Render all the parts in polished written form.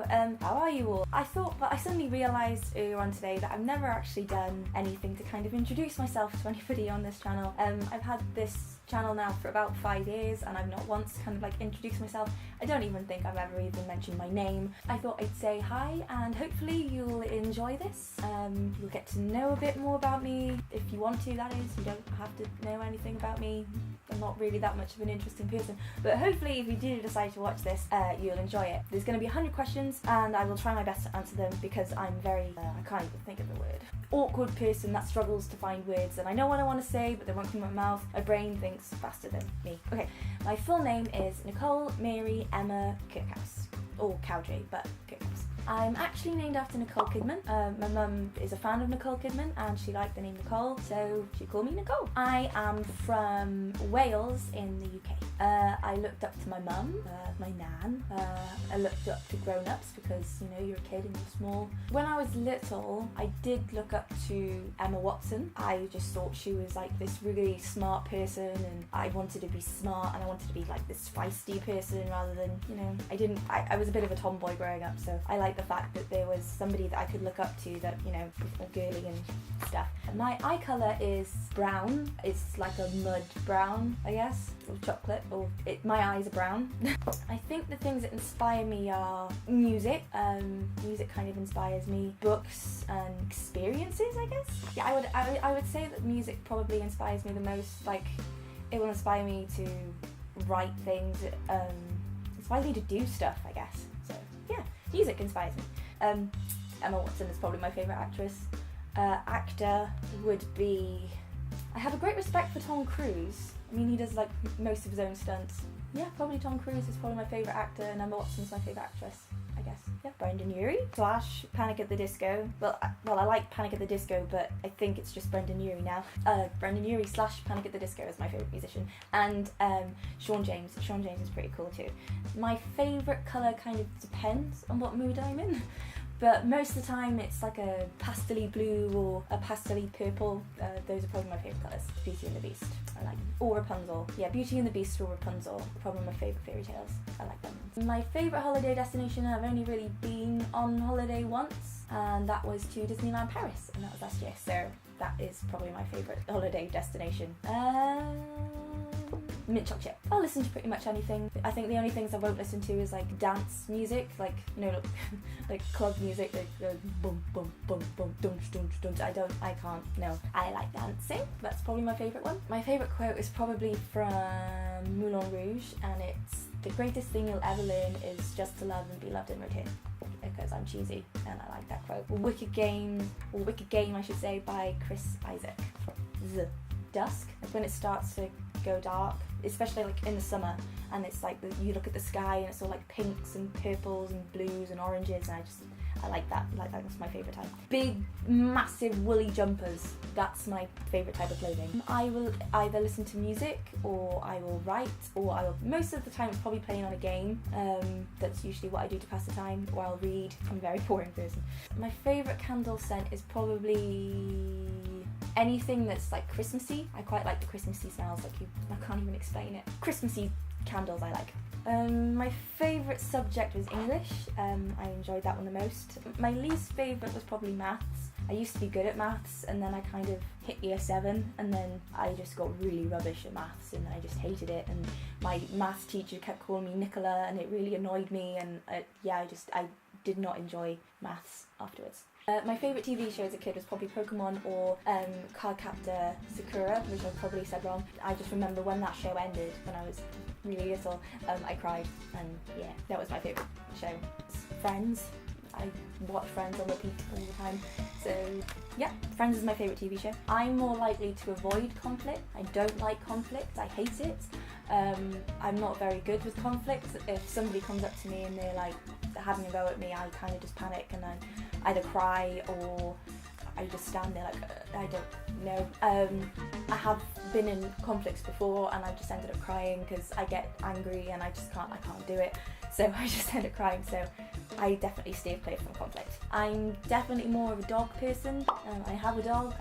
how are you all? I suddenly realised earlier on today that I've never actually done anything to kind of introduce myself to anybody on this channel. I've had this channel now for about 5 years and I've not once kind of like introduced myself. I don't even think I've ever even mentioned my name. I thought I'd say hi and hopefully you'll enjoy this. You'll get to know a bit more about me if you want to, that is. You don't have to know anything about me. I'm not really that much of an interesting person, but hopefully if you do decide to watch this, you'll enjoy it. There's going to be 100 questions and I will try my best to answer them because I'm very, I can't even think of the word, awkward person that struggles to find words, and I know what I want to say but they won't come out of my mouth. My brain thinks faster than me. Okay, my full name is Nicole Mary Emma Kirkhouse, or Cowdrey, but Kirkhouse. I'm actually named after Nicole Kidman. My mum is a fan of Nicole Kidman and she liked the name Nicole, so she called me Nicole. I am from Wales in the UK. I looked up to my mum, my nan. I looked up to grown-ups because, you know, you're a kid and you're small. When I was little, I did look up to Emma Watson. I just thought she was like this really smart person and I wanted to be smart and I wanted to be like this feisty person rather than, you know, I was a bit of a tomboy growing up, so I like the fact that there was somebody that I could look up to that, you know, was girly and stuff. My eye colour is brown. It's like a mud brown, I guess, or chocolate, or my eyes are brown. I think the things that inspire me are music. Music kind of inspires me. Books and experiences, I guess. Yeah, I would say that music probably inspires me the most. Like, it will inspire me to write things. Inspires me to do stuff, I guess. So yeah, music inspires me. Emma Watson is probably my favourite actress. Actor would be... I have a great respect for Tom Cruise. I mean, he does like most of his own stunts. Yeah, probably Tom Cruise is probably my favourite actor and Emma Watson's my favourite actress, I guess. Yeah, Brendan Urie / Panic at the Disco. Well, I like Panic at the Disco, but I think it's just Brendan Urie now. Brendan Urie / Panic at the Disco is my favourite musician. And Sean James. Sean James is pretty cool too. My favourite colour kind of depends on what mood I'm in. But most of the time it's like a pastel-y blue or a pastel-y purple. Those are probably my favourite colours. Beauty and the Beast. I like them. Or Rapunzel. Yeah, Beauty and the Beast or Rapunzel. Probably my favourite fairy tales. I like them. My favourite holiday destination, I've only really been on holiday once, and that was to Disneyland Paris, and that was last year. So that is probably my favourite holiday destination. Mint chocolate. I'll listen to pretty much anything. I think the only things I won't listen to is like dance music, like, you know, like club music, like boom, boom, boom, boom, dum, dum, dum. I can't, no. I like dancing. That's probably my favourite one. My favourite quote is probably from Moulin Rouge, and it's, "The greatest thing you'll ever learn is just to love and be loved in return." Because I'm cheesy and I like that quote. Wicked Game I should say, by Chris Isaac. Dusk, like when it starts to go dark, especially like in the summer, and it's like you look at the sky and it's all like pinks and purples and blues and oranges, and I like that. That's my favourite time. Big, massive woolly jumpers. That's my favourite type of clothing. I will either listen to music, or I will write, or most of the time it's probably playing on a game. That's usually what I do to pass the time, or I'll read. I'm a very boring person. My favourite candle scent is probably anything that's like Christmassy. I quite like the Christmassy smells. I can't even explain it. Christmassy candles I like. My favourite subject was English. I enjoyed that one the most. My least favourite was probably maths. I used to be good at maths, and then I kind of hit year 7, and then I just got really rubbish at maths, and I just hated it, and my maths teacher kept calling me Nicola, and it really annoyed me, and I did not enjoy maths afterwards. My favourite TV show as a kid was probably Pokemon or Cardcaptor Sakura, which I probably said wrong. I just remember when that show ended, when I was really little, I cried, and yeah, that was my favourite show. Friends. I watch Friends on repeat all the time, so yeah, Friends is my favourite TV show. I'm more likely to avoid conflict. I don't like conflict, I hate it. I'm not very good with conflict. If somebody comes up to me and they're like having a go at me, I kind of just panic and I either cry or I just stand there like, I don't know. I have been in conflicts before and I just ended up crying because I get angry and I can't do it. So I just end up crying. So I definitely steer clear from conflict. I'm definitely more of a dog person. I have a dog.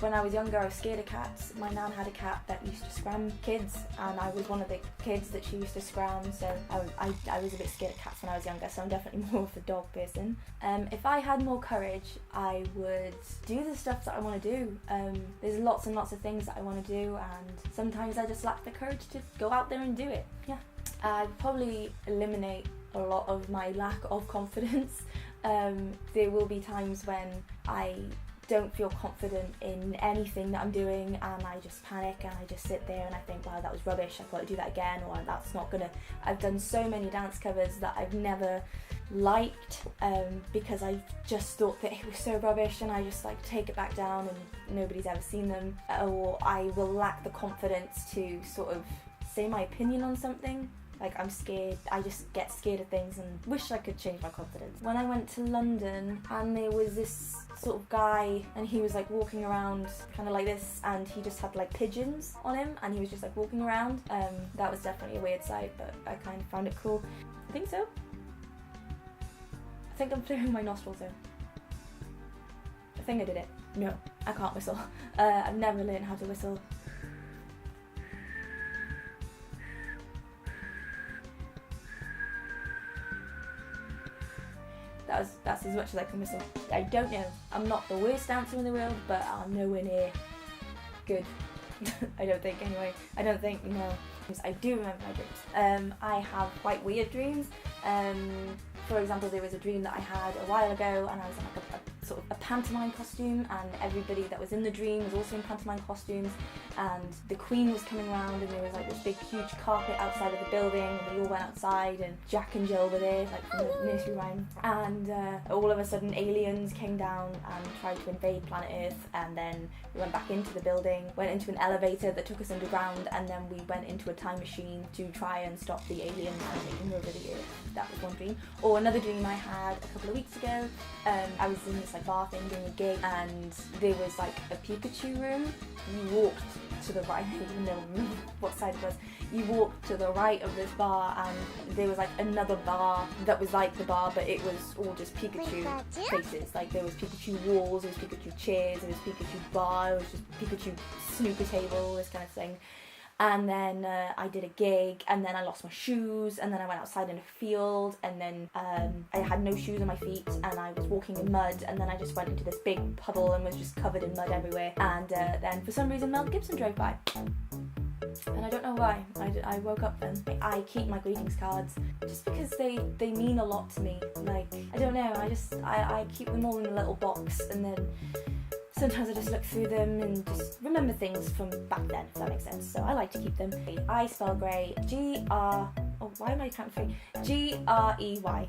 When I was younger, I was scared of cats. My nan had a cat that used to scram kids, and I was one of the kids that she used to scram, so I was a bit scared of cats when I was younger, so I'm definitely more of a dog person. If I had more courage, I would do the stuff that I want to do. There's lots and lots of things that I want to do, and sometimes I just lack the courage to go out there and do it. Yeah. I'd probably eliminate a lot of my lack of confidence. There will be times when I don't feel confident in anything that I'm doing, and I just panic and I just sit there and I think, wow, that was rubbish, I've got to do that again, or that's not gonna. I've done so many dance covers that I've never liked because I just thought that it was so rubbish, and I just like take it back down and nobody's ever seen them, or I will lack the confidence to sort of say my opinion on something. Like, I'm scared, I just get scared of things and wish I could change my confidence. When I went to London, and there was this sort of guy, and he was like walking around kind of like this, and he just had like pigeons on him, and he was just like walking around. That was definitely a weird sight, but I kind of found it cool. I think so. I think I'm clearing my nostrils though. I think I did it. No, I can't whistle. I've never learned how to whistle. That's as much as I can whistle. I don't know. I'm not the worst dancer in the world, but I'm nowhere near good. I don't think, anyway. I don't think, no. I do remember my dreams. I have quite weird dreams. For example, there was a dream that I had a while ago, and I was in like a sort of a pantomime costume, and everybody that was in the dream was also in pantomime costumes, and the Queen was coming around, and there was like this big huge carpet outside of the building, and we all went outside, and Jack and Jill were there, like from the nursery rhyme, and all of a sudden aliens came down and tried to invade planet Earth, and then we went back into the building, went into an elevator that took us underground, and then we went into a time machine to try and stop the aliens from taking over the Earth. That was one dream. Or another dream I had a couple of weeks ago, I was in this like bar thing doing a gig, and there was like a Pikachu room. You walked to the right, I don't even know what side it was. You walked to the right of this bar, and there was like another bar that was like the bar, but it was all just Pikachu faces. Like there was Pikachu walls, there was Pikachu chairs, there was Pikachu bar, there was just Pikachu snooker table, this kind of thing. And then I did a gig, and then I lost my shoes, and then I went outside in a field, and then I had no shoes on my feet, and I was walking in mud, and then I just went into this big puddle and was just covered in mud everywhere, and then for some reason Mel Gibson drove by. And I don't know why. I woke up then. I keep my greetings cards just because they mean a lot to me. Like, I don't know, I keep them all in a little box, and then sometimes I just look through them and just remember things from back then, if that makes sense. So I like to keep them. I spell grey, why am I counting? G-R-E-Y.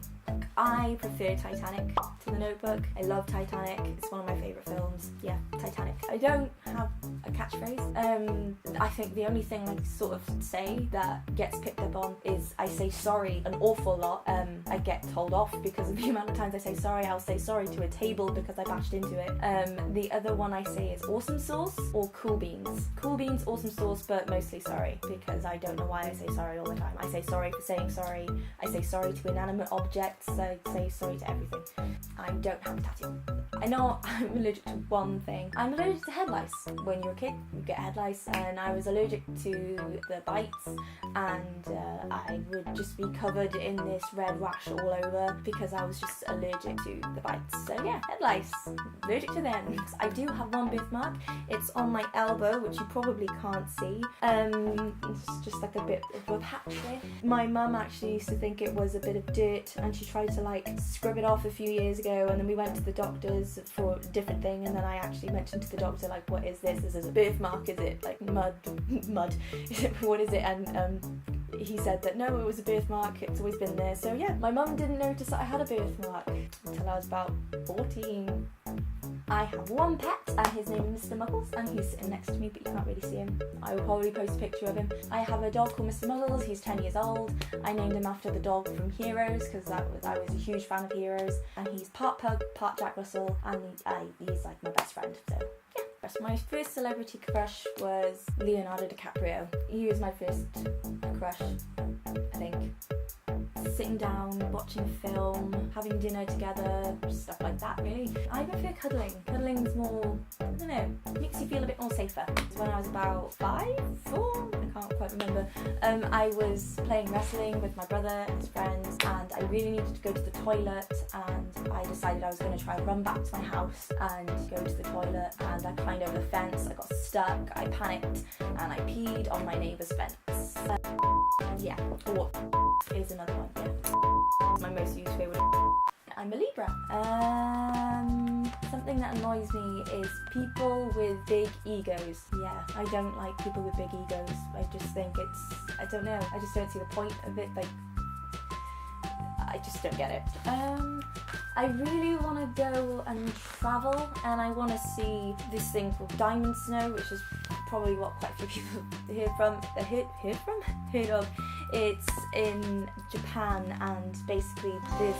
I prefer Titanic to The Notebook. I love Titanic. It's one of my favourite films. Yeah, Titanic. I don't have a catchphrase. I think the only thing I sort of say that gets picked up on is I say sorry an awful lot. I get told off because of the amount of times I say sorry. I'll say sorry to a table because I bashed into it. The other one I say is awesome sauce or cool beans. Cool beans, awesome sauce, but mostly sorry because I don't know why I say sorry all the time. I say sorry for saying sorry. I say sorry to inanimate objects. I say sorry to everything. I don't have a tattoo. I know I'm allergic to one thing. I'm allergic to head lice. When you're a kid, you get head lice, and I was allergic to the bites, and I would just be covered in this red rash all over because I was just allergic to the bites. So yeah, head lice. Allergic to them. I do have one birthmark. It's on my elbow, which you probably can't see. It's just like a bit of a patch there. My mum actually used to think it was a bit of dirt, and she tried to like scrub it off a few years ago, and then we went to the doctors for a different thing, and then I actually mentioned to the doctor, like, what is this? Is this a birthmark? Is it like mud? What is it? And he said that no, it was a birthmark, it's always been there. So yeah, my mum didn't notice that I had a birthmark until I was about 14. I have one pet, and his name is Mr. Muggles, and he's sitting next to me, but you can't really see him. I will probably post a picture of him. I have a dog called Mr. Muggles. He's 10 years old. I named him after the dog from Heroes, because I was a huge fan of Heroes, and he's part pug, part Jack Russell, and he's like my best friend, so yeah. My first celebrity crush was Leonardo DiCaprio. He was my first crush, I think. sitting down, watching film, having dinner together, stuff like that really. I prefer cuddling. Cuddling's more, I don't know, makes you feel a bit more safer. When I was about 5, 4, I can't quite remember, I was playing wrestling with my brother and his friends, and I really needed to go to the toilet, and I decided I was going to try and run back to my house and go to the toilet, and I climbed over the fence, I got stuck, I panicked, and I peed on my neighbour's fence. Yeah, or is another one, yeah. My most used favourite. I'm a Libra. Something that annoys me is people with big egos. Yeah, I don't like people with big egos. I just think it's, I don't know, I just don't see the point of it. Like, I just don't get it. I really want to go and travel, and I want to see this thing called diamond snow, which is probably what quite a few people heard of. It's in Japan, and basically this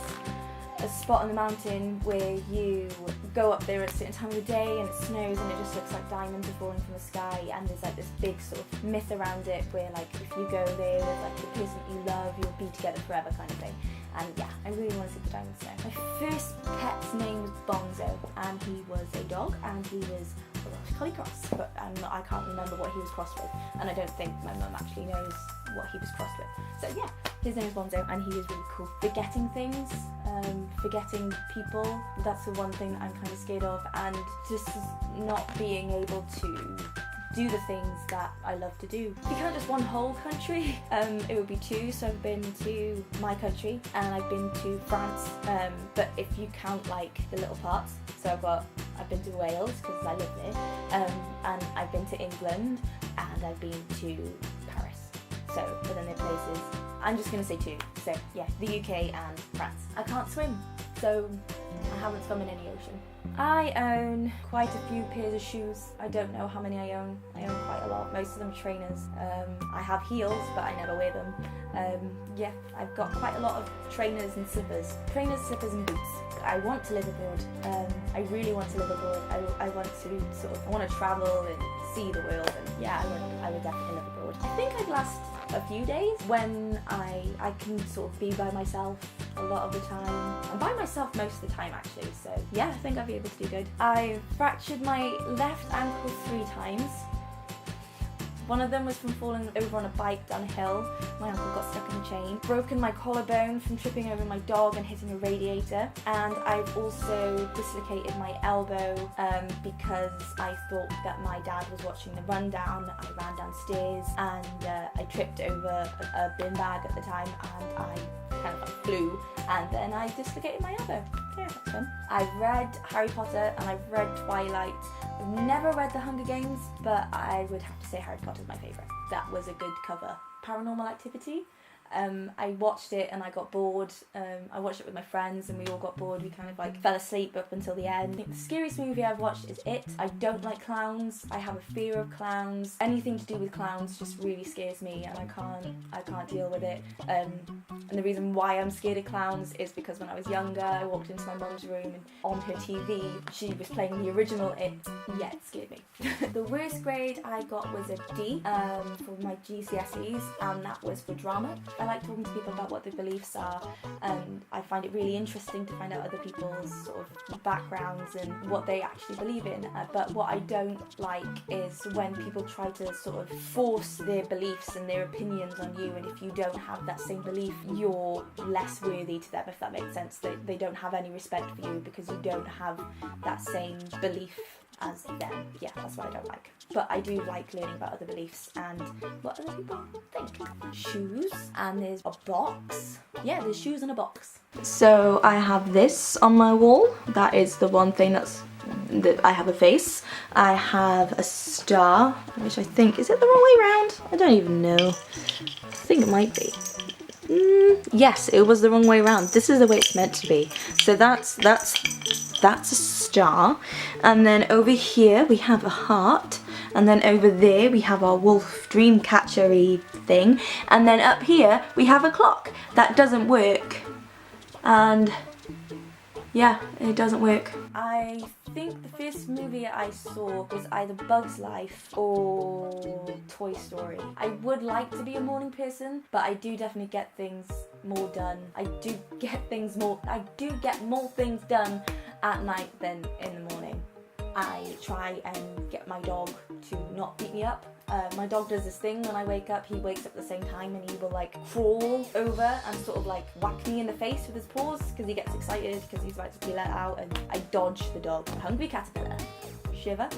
a spot on the mountain where you go up there at a certain time of the day and it snows and it just looks like diamonds are falling from the sky, and there's like this big sort of myth around it where like if you go there with like the person you love, you'll be together forever kind of thing. And yeah, I really want to see the diamond snow. My first pet's name was Bonzo, and he was a dog, and he was a Welsh Collie cross, but I can't remember what he was crossed with, and I don't think my mum actually knows what he was crossed with. So yeah, his name is Bonzo, and he was really cool. Forgetting things, forgetting people, that's the one thing that I'm kind of scared of, and just not being able to do the things that I love to do. You can't just one whole country, it would be 2, so I've been to my country and I've been to France, but if you count like the little parts, so I've been to Wales because I live there, and I've been to England, and I've been to Paris. So, but then they're places, I'm just going to say 2, so yeah, the UK and France. I can't swim, so I haven't swum in any ocean. I own quite a few pairs of shoes. I don't know how many I own. I own quite a lot. Most of them are trainers. I have heels, but I never wear them. Yeah, I've got quite a lot of trainers and slippers. Trainers, slippers and boots. I want to live abroad. I really want to live abroad. I want to I want to travel and see the world, and yeah, I would definitely live abroad. I think I'd last a few days when I can sort of be by myself a lot of the time. I'm by myself most of the time actually, so yeah, I think I'll be able to do good. I fractured my left ankle 3 times. One of them was from falling over on a bike down a hill. My ankle got stuck in the chain. Broken my collarbone from tripping over my dog and hitting a radiator. And I've also dislocated my elbow because I thought that my dad was watching the rundown. I ran downstairs and I tripped over a bin bag at the time, and I kind of like flew, and then I dislocated my elbow. Yeah, that's fun. I've read Harry Potter and I've read Twilight. I've never read The Hunger Games, but I would have to say Harry Potter's my favourite. That was a good cover. Paranormal Activity. I watched it and I got bored. I watched it with my friends and we all got bored. We kind of like fell asleep up until the end. I think the scariest movie I've watched is It. I don't like clowns. I have a fear of clowns. Anything to do with clowns just really scares me, and I can't deal with it. And the reason why I'm scared of clowns is because when I was younger, I walked into my mum's room and on her TV, she was playing the original It. Yeah, it scared me. The worst grade I got was a D for my GCSEs, and that was for drama. I like talking to people about what their beliefs are, and I find it really interesting to find out other people's sort of backgrounds and what they actually believe in. But what I don't like is when people try to sort of force their beliefs and their opinions on you, and if you don't have that same belief, you're less worthy to them, if that makes sense. They don't have any respect for you because you don't have that same belief as them. Yeah, that's what I don't like. But I do like learning about other beliefs and what other people think. Shoes, and there's a box. Yeah, there's shoes in a box. So I have this on my wall. That is the one thing that I have a face. I have a star, which I think, is it the wrong way around? I don't even know. I think it might be. Yes, it was the wrong way around. This is the way it's meant to be. So that's a star, and then over here we have a heart, and then over there we have our wolf dream catcher-y thing, and then up here we have a clock that doesn't work, and yeah, it doesn't work. I think the first movie I saw was either Bug's Life or Toy Story. I would like to be a morning person, but I do definitely get things more done. I do get more things done at night than in the morning. I try and get my dog to not beat me up. My dog does this thing when I wake up. He wakes up at the same time and he will like crawl over and sort of like whack me in the face with his paws because he gets excited because he's about to be let out, and I dodge the dog. Hungry Caterpillar. Shiver.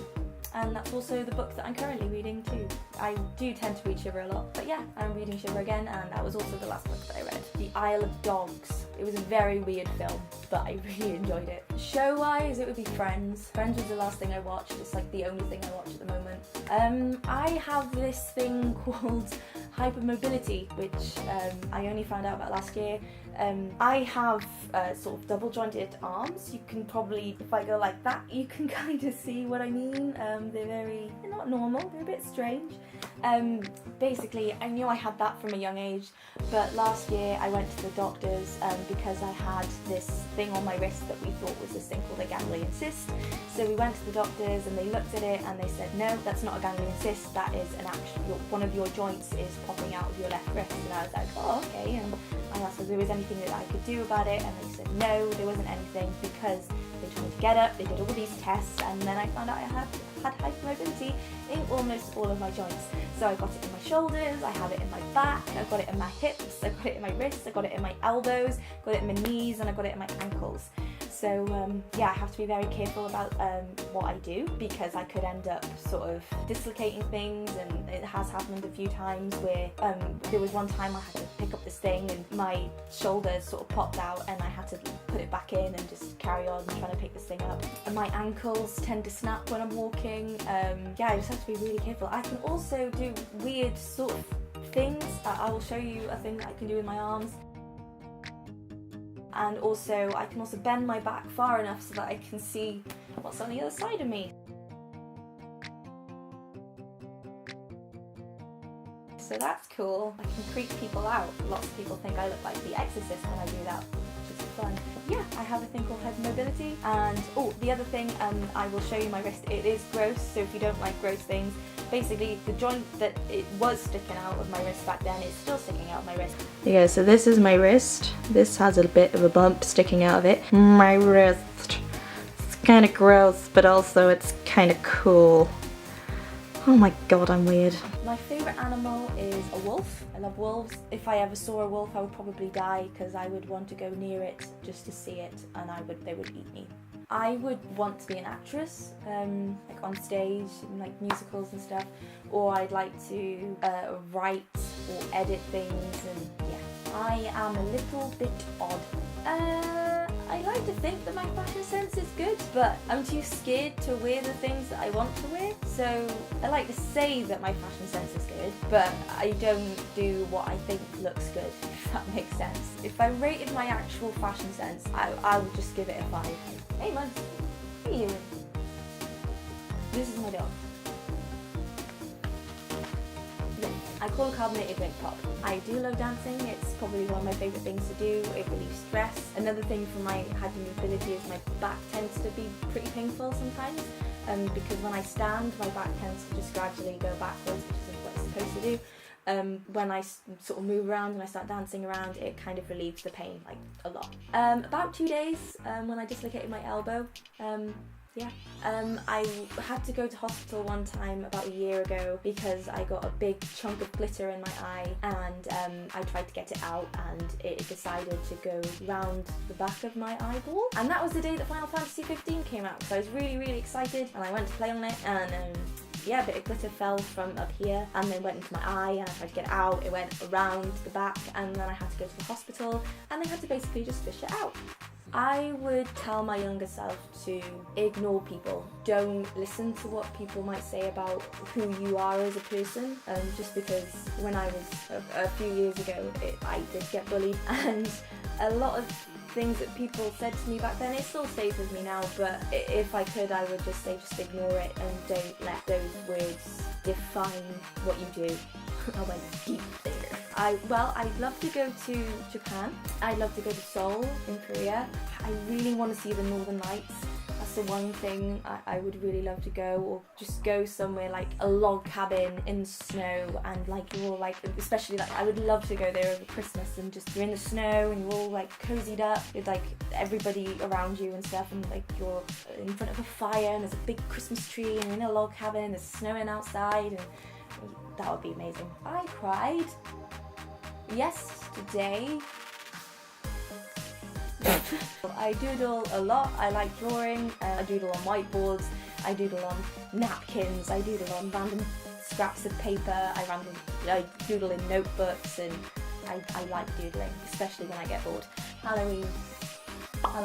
And that's also the book that I'm currently reading too. I do tend to read Shiver a lot, but yeah, I'm reading Shiver again, and that was also the last book that I read. The Isle of Dogs. It was a very weird film, but I really enjoyed it. Show-wise, it would be Friends. Friends was the last thing I watched. It's like the only thing I watch at the moment. I have this thing called hypermobility, which I only found out about last year. I have sort of double jointed arms. You can probably, if I go like that, you can kind of see what I mean. They're not normal, they're a bit strange. Basically, I knew I had that from a young age, but last year I went to the doctors because I had this thing on my wrist that we thought was this thing called a ganglion cyst. So we went to the doctors and they looked at it and they said, no, that's not a ganglion cyst, that is an one of your joints is popping out of your left wrist. And I was like, oh, okay. And I asked if there was anything that I could do about it, and they said no, there wasn't anything, because they told me to get up, they did all these tests, and then I found out I had hypermobility in almost all of my joints. So I got it in my shoulders, I have it in my back, I've got it in my hips, I've got it in my wrists, I've got it in my elbows, got it in my knees, and I've got it in my ankles. So yeah, I have to be very careful about what I do, because I could end up sort of dislocating things, and it has happened a few times where there was one time I had to pick up this thing and my shoulders sort of popped out and I had to put it back in and just carry on trying to pick this thing up. And my ankles tend to snap when I'm walking. Yeah, I just have to be really careful. I can also do weird sort of things. I will show you a thing that I can do with my arms. And also, I can also bend my back far enough so that I can see what's on the other side of me. So that's cool. I can creep people out. Lots of people think I look like The Exorcist when I do that, which is fun. Yeah, I have a thing called hypermobility. And oh, the other thing, I will show you my wrist. It is gross, so if you don't like gross things, basically the joint that it was sticking out of my wrist back then is still sticking out of my wrist. Yeah, so this is my wrist. This has a bit of a bump sticking out of it. My wrist. It's kind of gross, but also it's kind of cool. Oh my god, I'm weird. My favourite animal is a wolf. I love wolves. If I ever saw a wolf, I would probably die because I would want to go near it just to see it, and they would eat me. I would want to be an actress, like on stage, in like musicals and stuff, or I'd like to write or edit things, and yeah. I am a little bit odd. I like to think that my fashion sense is good, but I'm too scared to wear the things that I want to wear. So I like to say that my fashion sense is good, but I don't do what I think looks good, if that makes sense. If I rated my actual fashion sense, I would just give it a 5. Hey man, what are you doing? This is my dog. I call a carbonated drink pop. I do love dancing. It's probably one of my favourite things to do. It relieves stress. Another thing for my hypermobility is my back tends to be pretty painful sometimes, because when I stand, my back tends to just gradually go backwards, which is what it's supposed to do. When I sort of move around and I start dancing around, it kind of relieves the pain, like, a lot. About 2 days, when I dislocated my elbow, yeah. I had to go to hospital one time about a year ago because I got a big chunk of glitter in my eye, and I tried to get it out and it decided to go round the back of my eyeball. And that was the day that Final Fantasy 15 came out, so I was really, really excited, and I went to play on it, and yeah, a bit of glitter fell from up here and then went into my eye, and I tried to get it out. It went around the back, and then I had to go to the hospital, and they had to basically just fish it out. I would tell my younger self to ignore people. Don't listen to what people might say about who you are as a person, just because when I was a few years ago, I did get bullied, and a lot of things that people said to me back then, it still stays with me now, but if I could, I would just say just ignore it and don't let those words define what you do. I went deep there. Well, I'd love to go to Japan. I'd love to go to Seoul in Korea. I really want to see the Northern Lights. That's the one thing I would really love to go, or just go somewhere like a log cabin in the snow, and like you're all like, especially like I would love to go there over Christmas and just you're in the snow and you're all like cozied up with like everybody around you and stuff, and like you're in front of a fire and there's a big Christmas tree and you're in a log cabin and there's snowing outside, and that would be amazing. I cried yesterday. I doodle a lot. I like drawing. I doodle on whiteboards. I doodle on napkins. I doodle on random scraps of paper. I doodle in notebooks, and I like doodling, especially when I get bored. Halloween. I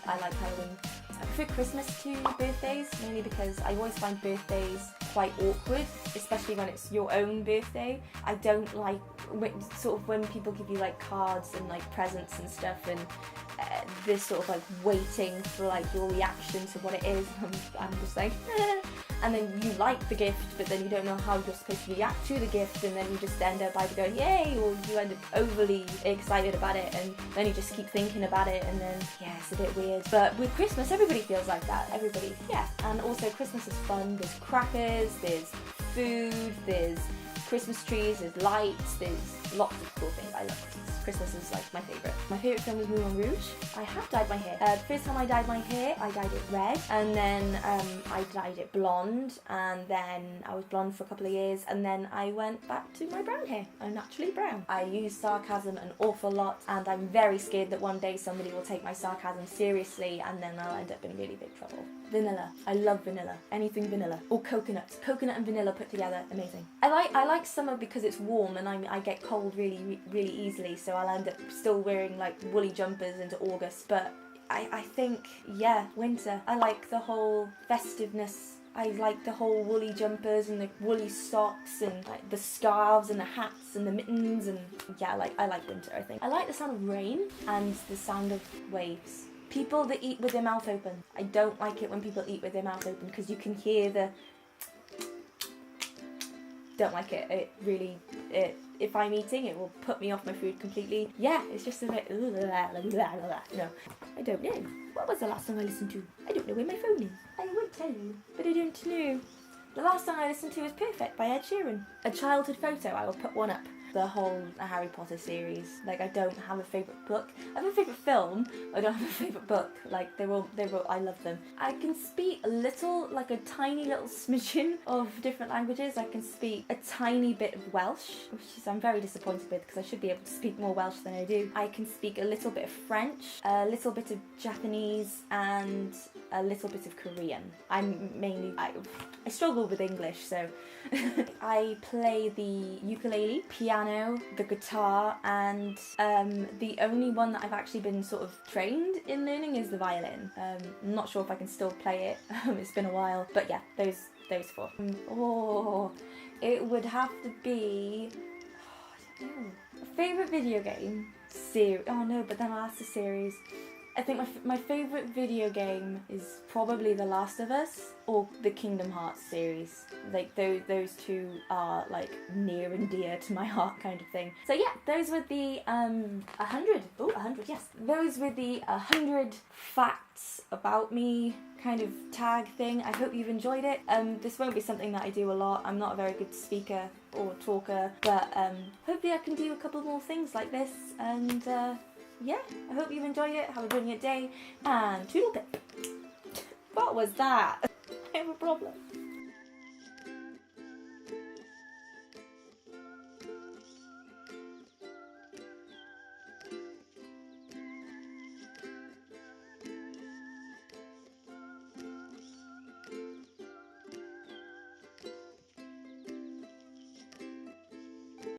like Halloween. I prefer Christmas to birthdays, mainly because I always find birthdays quite awkward, especially when it's your own birthday. I don't like sort of when people give you like cards and like presents and stuff, and this sort of like waiting for like your reaction to what it is. I'm just like, and then you like the gift, but then you don't know how you're supposed to react to the gift, and then you just end up either going yay, or you end up overly excited about it, and then you just keep thinking about it, and then yeah, it's a bit weird. But with Christmas, everybody feels like that. Everybody, yeah. And also Christmas is fun. There's crackers, there's food, there's Christmas trees, there's lights, there's lots of cool things. I love Christmas. Christmas is like my favourite. My favourite film was Moulin Rouge. I have dyed my hair. The first time I dyed my hair, I dyed it red, and then I dyed it blonde, and then I was blonde for a couple of years, and then I went back to my brown hair. I'm naturally brown. I use sarcasm an awful lot, and I'm very scared that one day somebody will take my sarcasm seriously, and then I'll end up in really big trouble. Vanilla. I love vanilla. Anything vanilla. Or coconut. Coconut and vanilla put together, amazing. I like summer because it's warm, and I get cold really easily, so I'll end up still wearing like woolly jumpers into August. But I think, yeah, winter. I like the whole festiveness. I like the whole woolly jumpers and the woolly socks and like the scarves and the hats and the mittens, and yeah, I like winter, I think. I like the sound of rain and the sound of waves. People that eat with their mouth open. I don't like it when people eat with their mouth open because you can hear the... Don't like it. It really... if I'm eating, it will put me off my food completely. Yeah, it's just a bit... No, I don't know. What was the last song I listened to? I don't know where my phone is. I would tell you, but I don't know. The last song I listened to was Perfect by Ed Sheeran. A childhood photo, I will put one up. The whole Harry Potter series. Like, I don't have a favourite book. I have a favourite film. I don't have a favourite book. Like, they're all, I love them. I can speak a little, like a tiny little smidgen of different languages. I can speak a tiny bit of Welsh, which is I'm very disappointed with because I should be able to speak more Welsh than I do. I can speak a little bit of French, a little bit of Japanese, and a little bit of Korean. I struggle with English, so I play the ukulele, piano, the guitar, and the only one that I've actually been sort of trained in learning is the violin. I'm not sure if I can still play it. It's been a while, but yeah, those four. Oh, it would have to be, I don't know, a favourite video game series. Oh no, but then I'll ask the series. I think my favourite video game is probably The Last of Us or the Kingdom Hearts series. Like those two are like near and dear to my heart kind of thing. So yeah, those were the 100. Oh, 100, yes. Those were the 100 facts about me kind of tag thing. I hope you've enjoyed it. This won't be something that I do a lot. I'm not a very good speaker or talker, but hopefully I can do a couple more things like this, and yeah, I hope you've enjoyed it. Have a brilliant day, and toodle pip. What was that? I have a problem.